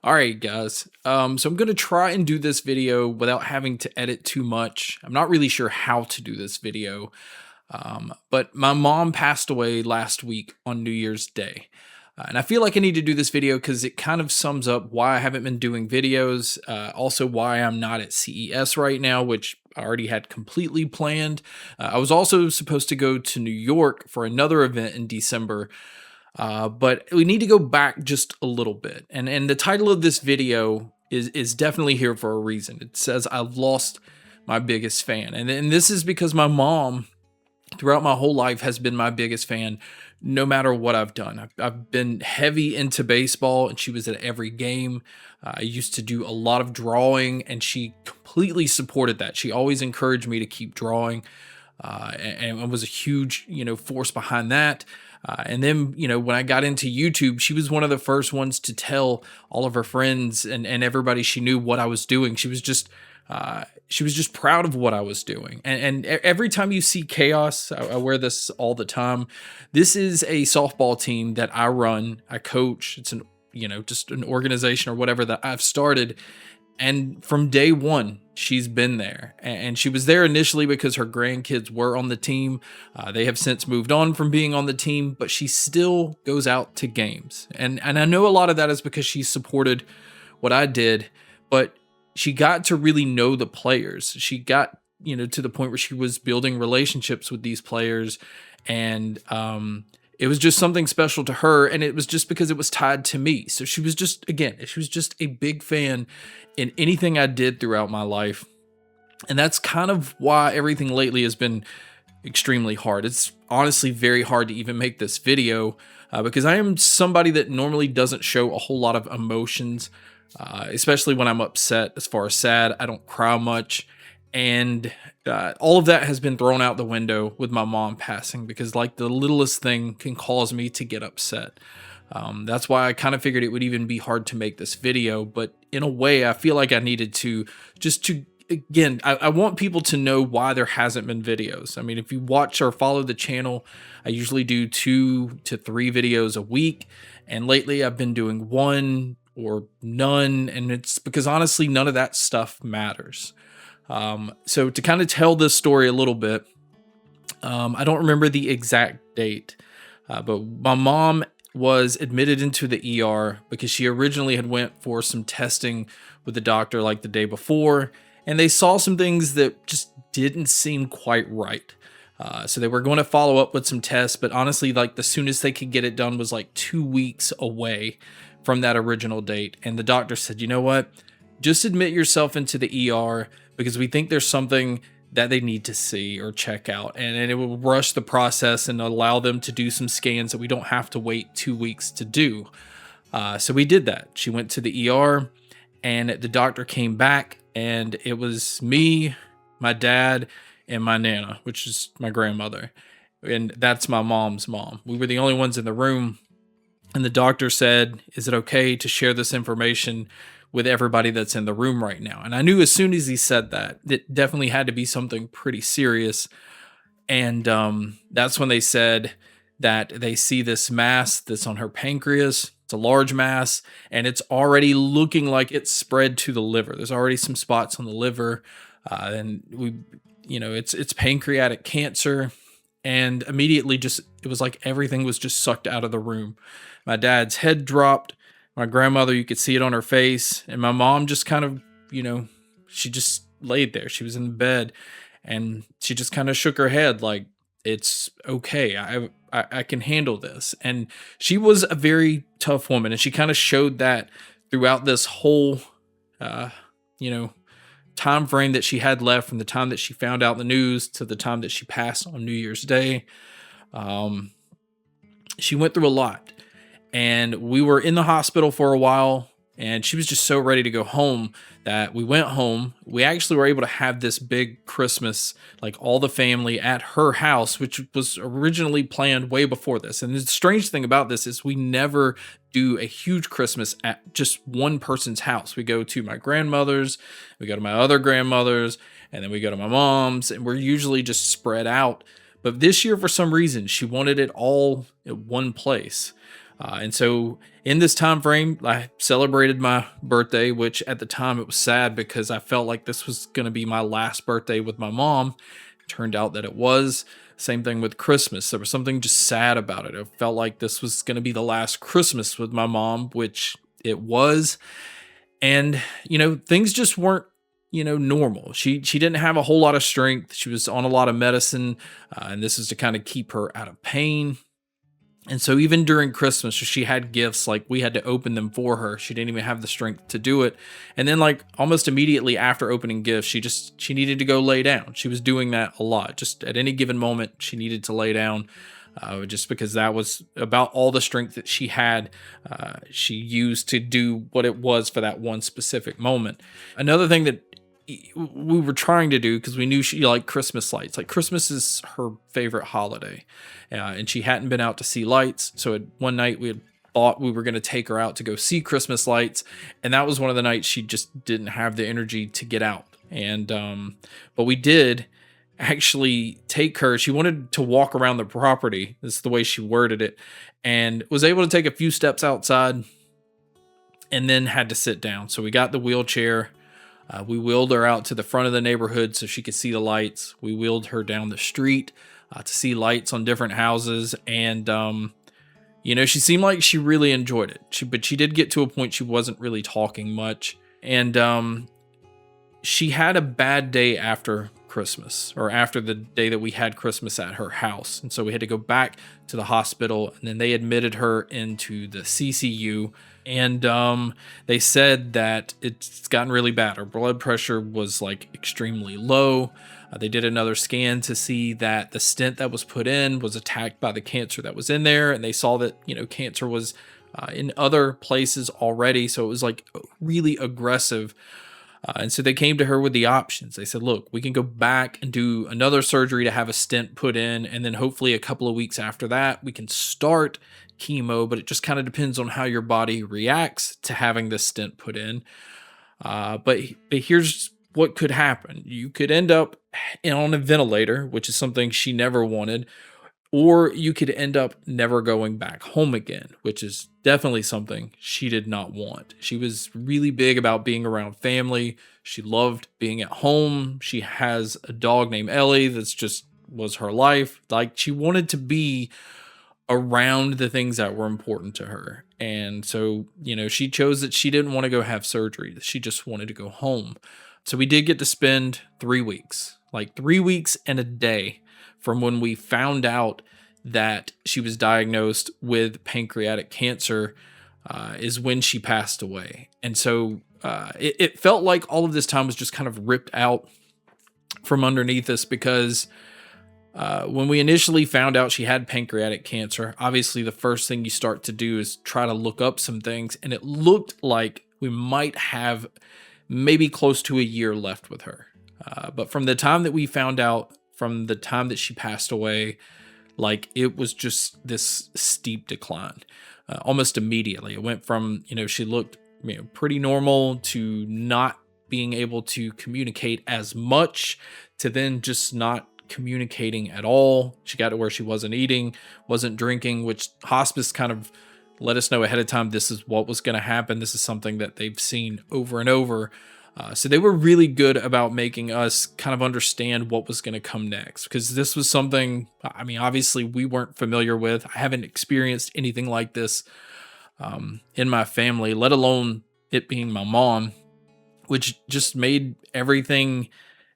All right, guys. So I'm gonna try and do this video without having to edit too much. I'm not really sure how to do this video, but my mom passed away last week on New Year's Day. And I feel like I need to do this video because it kind of sums up why I haven't been doing videos, also why I'm not at CES right now, which I already had completely planned. I was also supposed to go to New York for another event in December, but we need to go back just a little bit. And the title of this video is definitely here for a reason. It says I've lost my biggest fan. And this is because my mom throughout my whole life has been my biggest fan no matter what I've done. I've been heavy into baseball and she was at every game. I used to do a lot of drawing and she completely supported that. She always encouraged me to keep drawing, and was a huge, force behind that. And then, when I got into YouTube, she was one of the first ones to tell all of her friends and everybody she knew what I was doing. She was just proud of what I was doing. And every time you see chaos, I wear this all the time. This is a softball team that I run, I coach. It's just an organization or whatever that I've started. And from day one, she's been there. And she was there initially because her grandkids were on the team. They have since moved on from being on the team, but she still goes out to games. And I know a lot of that is because she supported what I did, but she got to really know the players. She got, to the point where she was building relationships with these players. And it was just something special to her. And it was just because it was tied to me. So she was just a big fan in anything I did throughout my life. And that's kind of why everything lately has been extremely hard. It's honestly very hard to even make this video because I am somebody that normally doesn't show a whole lot of emotions, especially when I'm upset. As far as sad, I don't cry much. And all of that has been thrown out the window with my mom passing because like the littlest thing can cause me to get upset. That's why I kind of figured it would even be hard to make this video, but in a way I feel like I needed to again, I want people to know why there hasn't been videos. I mean, if you watch or follow the channel, I usually do 2 to 3 videos a week. And lately I've been doing 1 or none. And it's because honestly, none of that stuff matters. So to kind of tell this story a little bit, I don't remember the exact date, but my mom was admitted into the ER because she originally had went for some testing with the doctor like the day before, and they saw some things that just didn't seem quite right. So they were going to follow up with some tests, but honestly, like the soonest they could get it done was like 2 weeks away from that original date. And the doctor said, you know what, just admit yourself into the ER because we think there's something that they need to see or check out, and it will rush the process and allow them to do some scans that we don't have to wait 2 weeks to do. So we did that. She went to the ER and the doctor came back and it was me, my dad, and my Nana, which is my grandmother. And that's my mom's mom. We were the only ones in the room. And the doctor said, is it okay to share this information with everybody that's in the room right now? And I knew as soon as he said that, it definitely had to be something pretty serious. And that's when they said that they see this mass that's on her pancreas. It's a large mass, and it's already looking like it's spread to the liver. There's already some spots on the liver, and it's pancreatic cancer. And immediately, it was like everything was just sucked out of the room. My dad's head dropped. My grandmother, you could see it on her face, and my mom just kind of, she just laid there. She was in the bed, and she just kind of shook her head like, it's okay. I can handle this. And she was a very tough woman, and she kind of showed that throughout this whole, time frame that she had left from the time that she found out the news to the time that she passed on New Year's Day. She went through a lot. And we were in the hospital for a while, and she was just so ready to go home that we went home. We actually were able to have this big Christmas, like all the family at her house, which was originally planned way before this. And the strange thing about this is we never do a huge Christmas at just one person's house. We go to my grandmother's, we go to my other grandmother's, and then we go to my mom's, and we're usually just spread out. But this year, for some reason, she wanted it all at one place. And so in this time frame, I celebrated my birthday, which at the time it was sad because I felt like this was going to be my last birthday with my mom. Turned out that it was. Same thing with Christmas. There was something just sad about it. I felt like this was going to be the last Christmas with my mom, which it was. And things just weren't normal. She didn't have a whole lot of strength. She was on a lot of medicine, and this is to kind of keep her out of pain. And so even during Christmas, she had gifts, like we had to open them for her. She didn't even have the strength to do it. And then like almost immediately after opening gifts, she needed to go lay down. She was doing that a lot. Just at any given moment, she needed to lay down. Just because that was about all the strength that she had, she used to do what it was for that one specific moment. Another thing that we were trying to do, because we knew she liked Christmas lights. Like Christmas is her favorite holiday, and she hadn't been out to see lights. So one night we had thought we were going to take her out to go see Christmas lights, and that was one of the nights she just didn't have the energy to get out. And but we did actually take her. She wanted to walk around the property. This is the way she worded it, and was able to take a few steps outside, and then had to sit down. So we got the wheelchair. We wheeled her out to the front of the neighborhood so she could see the lights. We wheeled her down the street to see lights on different houses. And, she seemed like she really enjoyed it. But she did get to a point she wasn't really talking much. And she had a bad day after Christmas, or after the day that we had Christmas at her house. And so we had to go back to the hospital, and then they admitted her into the CCU. And they said that it's gotten really bad. Her blood pressure was like extremely low. They did another scan to see that the stent that was put in was attacked by the cancer that was in there. And they saw that, cancer was in other places already. So it was like really aggressive. And so they came to her with the options. They said, look, we can go back and do another surgery to have a stent put in. And then hopefully a couple of weeks after that, we can start chemo, but it just kind of depends on how your body reacts to having this stent put in. But here's what could happen. You could end up on a ventilator, which is something she never wanted, or you could end up never going back home again, which is definitely something she did not want. She was really big about being around family. She loved being at home. She has a dog named Ellie that's just was her life. Like she wanted to be around the things that were important to her. And so, she chose that she didn't want to go have surgery. She just wanted to go home. So we did get to spend 3 weeks, like 3 weeks and a day from when we found out that she was diagnosed with pancreatic cancer, is when she passed away. And so it felt like all of this time was just kind of ripped out from underneath us, because when we initially found out she had pancreatic cancer, obviously the first thing you start to do is try to look up some things, and it looked like we might have maybe close to a year left with her. But from the time that we found out, from the time that she passed away, like it was just this steep decline, almost immediately. It went from, she looked pretty normal to not being able to communicate as much, to then just not communicating at all. She got to where she wasn't eating, wasn't drinking, which hospice kind of let us know ahead of time this is what was going to happen. This is something that they've seen over and over. So they were really good about making us kind of understand what was going to come next, because this was something, obviously we weren't familiar with. I haven't experienced anything like this in my family, let alone it being my mom, which just made everything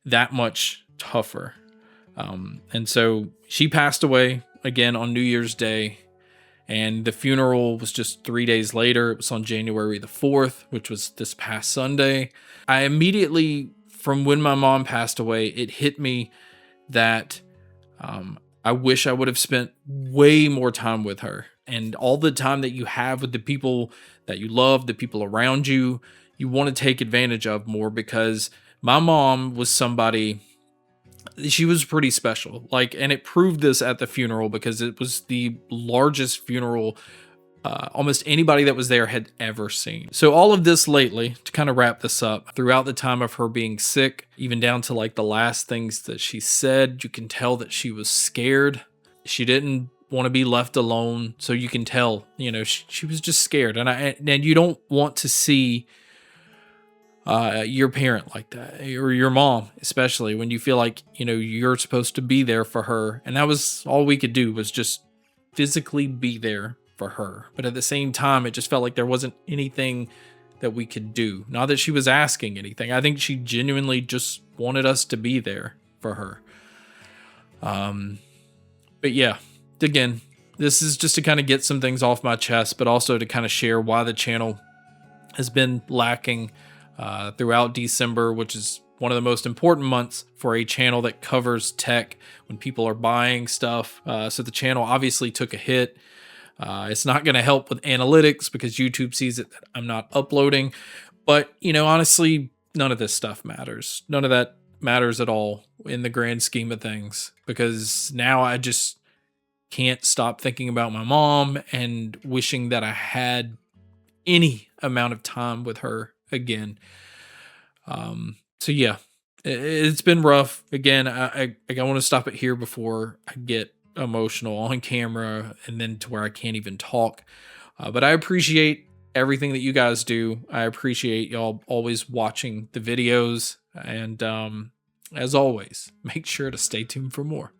that much tougher. And so she passed away again on New Year's Day, and the funeral was just 3 days later. It was on January the 4th, which was this past Sunday. I immediately, from when my mom passed away, it hit me that I wish I would have spent way more time with her. And all the time that you have with the people that you love, the people around you, you want to take advantage of more, because my mom was somebody, she was pretty special. And it proved this at the funeral, because it was the largest funeral almost anybody that was there had ever seen. So all of this lately, to kind of wrap this up, throughout the time of her being sick, even down to the last things that she said, you can tell that she was scared. She didn't want to be left alone. So you can tell, she was just scared. And you don't want to see your parent like that, or your mom, especially when you feel like, you're supposed to be there for her. And that was all we could do, was just physically be there for her. But at the same time, it just felt like there wasn't anything that we could do. Not that she was asking anything. I think she genuinely just wanted us to be there for her. But yeah, again, this is just to kind of get some things off my chest, but also to kind of share why the channel has been lacking throughout December, which is one of the most important months for a channel that covers tech, when people are buying stuff. So the channel obviously took a hit. It's not going to help with analytics because YouTube sees it that I'm not uploading. But, honestly, none of this stuff matters. None of that matters at all in the grand scheme of things, because now I just can't stop thinking about my mom and wishing that I had any amount of time with her again. So yeah, it's been rough. Again, I want to stop it here before I get emotional on camera and then to where I can't even talk. But I appreciate everything that you guys do. I appreciate y'all always watching the videos. And as always, make sure to stay tuned for more.